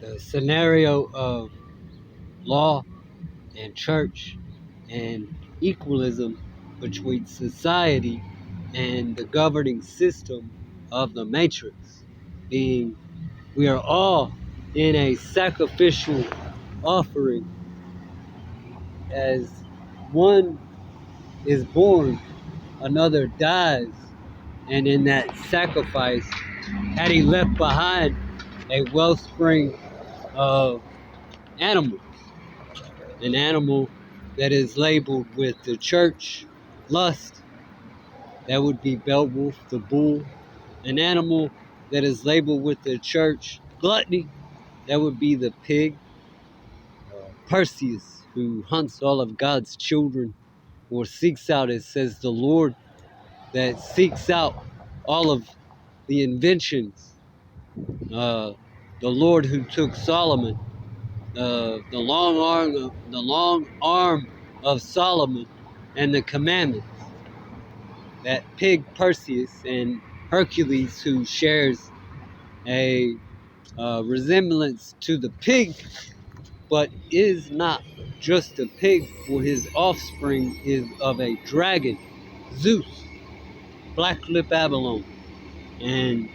the scenario of law and church and equalism between society and the governing system of the matrix, being we are all in a sacrificial offering. As one is born, another dies, and in that sacrifice, had he left behind a wellspring of animals, an animal that is labeled with the church lust, that would be Beowulf, the bull. An animal that is labeled with the church gluttony, that would be the pig. Perseus, who hunts all of God's children, or seeks out, it says the Lord, that seeks out all of the inventions. The Lord who took Solomon, the long arm of Solomon, and the commandments. That pig Perseus, and Hercules, who shares a resemblance to the pig, but is not just a pig, for his offspring is of a dragon, Zeus, black lip Avalon. And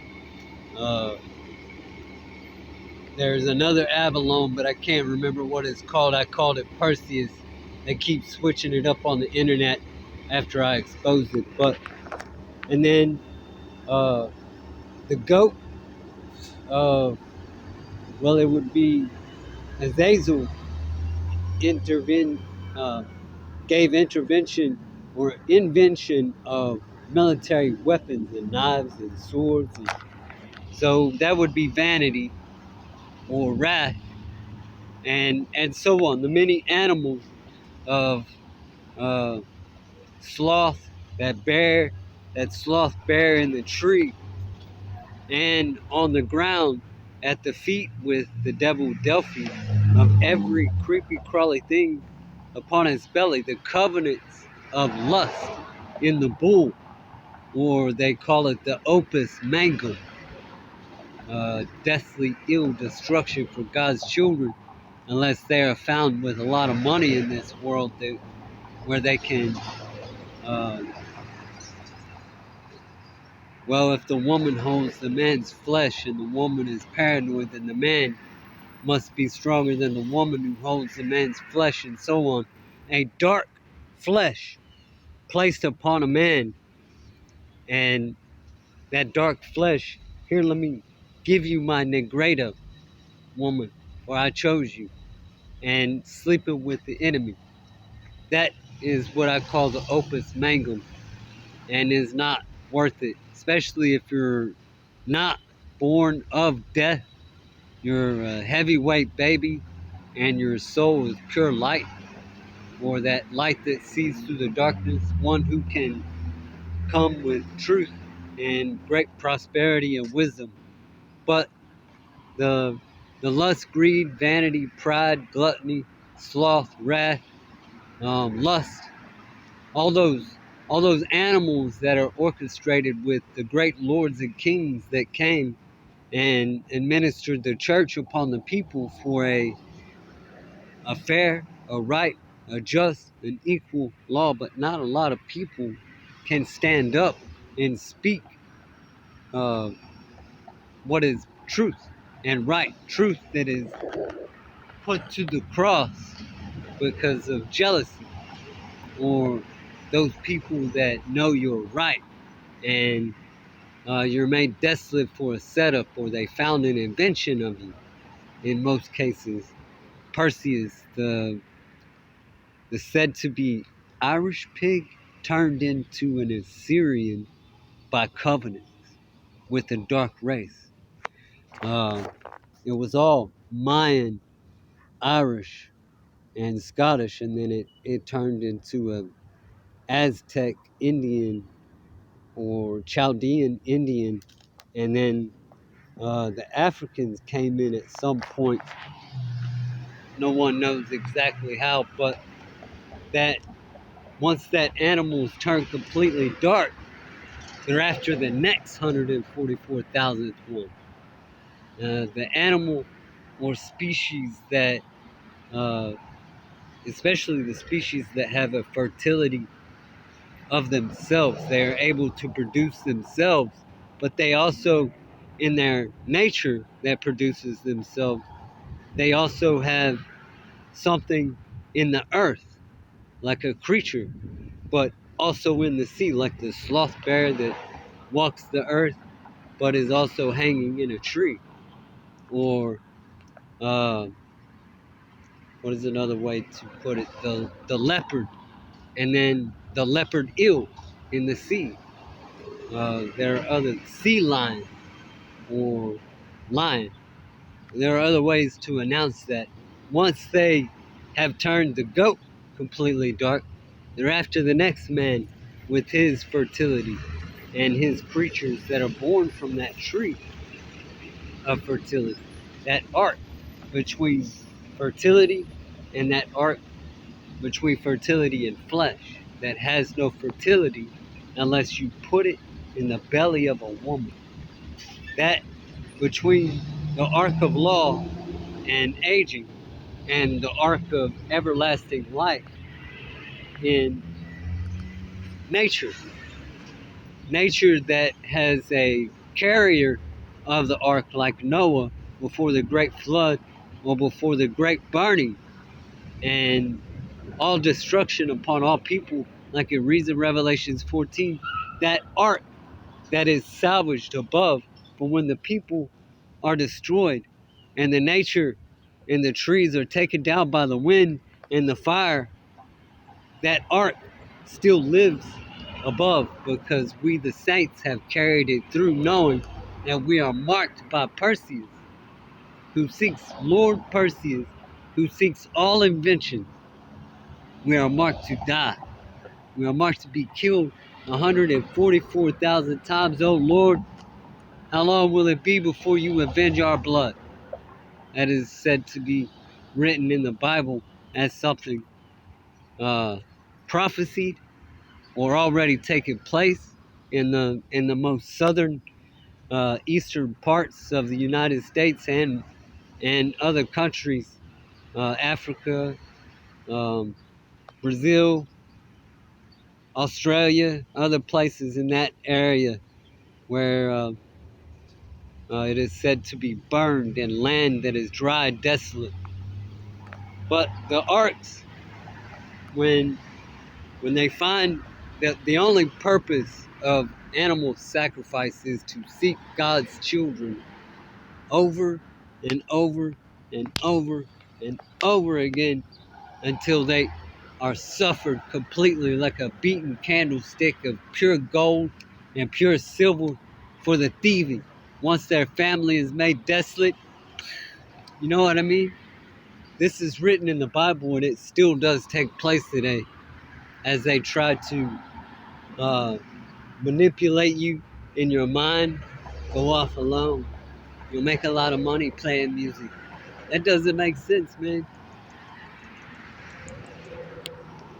there's another Avalon, but I can't remember what it's called. I called it Perseus. They keep switching it up on the internet after I exposed it. And then the goat, well, it would be Azazel gave intervention or invention of military weapons and knives and swords. And so that would be vanity or wrath, and so on. The many animals of sloth that sloth bear in the tree and on the ground at the feet with the devil Delphi, of every creepy crawly thing upon his belly, the covenants of lust in the bull, or they call it the opus mangum, deathly ill destruction for God's children, unless they are found with a lot of money in this world where they can, well, if the woman holds the man's flesh and the woman is paranoid, then the man must be stronger than the woman who holds the man's flesh, and so on. A dark flesh placed upon a man, and that dark flesh, here, let me give you my negrita, woman, or I chose you, and sleeping with the enemy. That is what I call the opus mangum, and is not worth it, especially if you're not born of death. You're a heavyweight baby, and your soul is pure light, or that light that sees through the darkness, one who can come with truth and great prosperity and wisdom. But the lust, greed, vanity, pride, gluttony, sloth, wrath, lust, all those animals that are orchestrated with the great lords and kings that came and administered the church upon the people for a fair, a right, a just, an equal law. But not a lot of people can stand up and speak what is truth and right, truth that is put to the cross because of jealousy, or those people that know you're right and you're made desolate for a setup, or they found an invention of you. In most cases, Perseus, the said to be Irish pig, turned into an Assyrian by covenant with a dark race. It was all Mayan, Irish, and Scottish, and then it turned into a Aztec Indian or Chaldean Indian, and then the Africans came in at some point. No one knows exactly how, but that once that animal's turned completely dark, they're after the next 144,000th one. The animal or species that, especially the species that have a fertility of themselves, they are able to produce themselves, but they also, in their nature that produces themselves, they also have something in the earth, like a creature, but also in the sea, like the sloth bear that walks the earth, but is also hanging in a tree. Or, uh, what is another way to put it? The leopard, and then the leopard eel in the sea. There are other sea lion or lion. There are other ways to announce that. Once they have turned the goat completely dark, they're after the next man with his fertility and his creatures that are born from that tree of fertility. That arc between fertility and that arc between fertility and flesh that has no fertility unless you put it in the belly of a woman. That between the arc of law and aging and the arc of everlasting life in nature. Nature that has a carrier of the ark like Noah before the great flood or before the great burning and all destruction upon all people, like it reads in Revelations 14, that ark that is salvaged above for when the people are destroyed and the nature and the trees are taken down by the wind and the fire, that ark still lives above because we the saints have carried it through, knowing that we are marked by Perseus, who seeks Lord Perseus, who seeks all invention. We are marked to die. We are marked to be killed 144,000 times. Oh Lord, how long will it be before you avenge our blood? That is said to be written in the Bible as something prophesied or already taken place in the most southern eastern parts of the United States and other countries, Africa, um, Brazil, Australia, other places in that area where it is said to be burned and land that is dry, desolate. But the arcs, when they find that the only purpose of animal sacrifice is to seek God's children over and over and over and over again until they are suffered completely like a beaten candlestick of pure gold and pure silver for the thieving. Once their family is made desolate, you know what I mean? This is written in the Bible and it still does take place today as they try to manipulate you in your mind. Go off alone. You'll make a lot of money playing music. That doesn't make sense, man.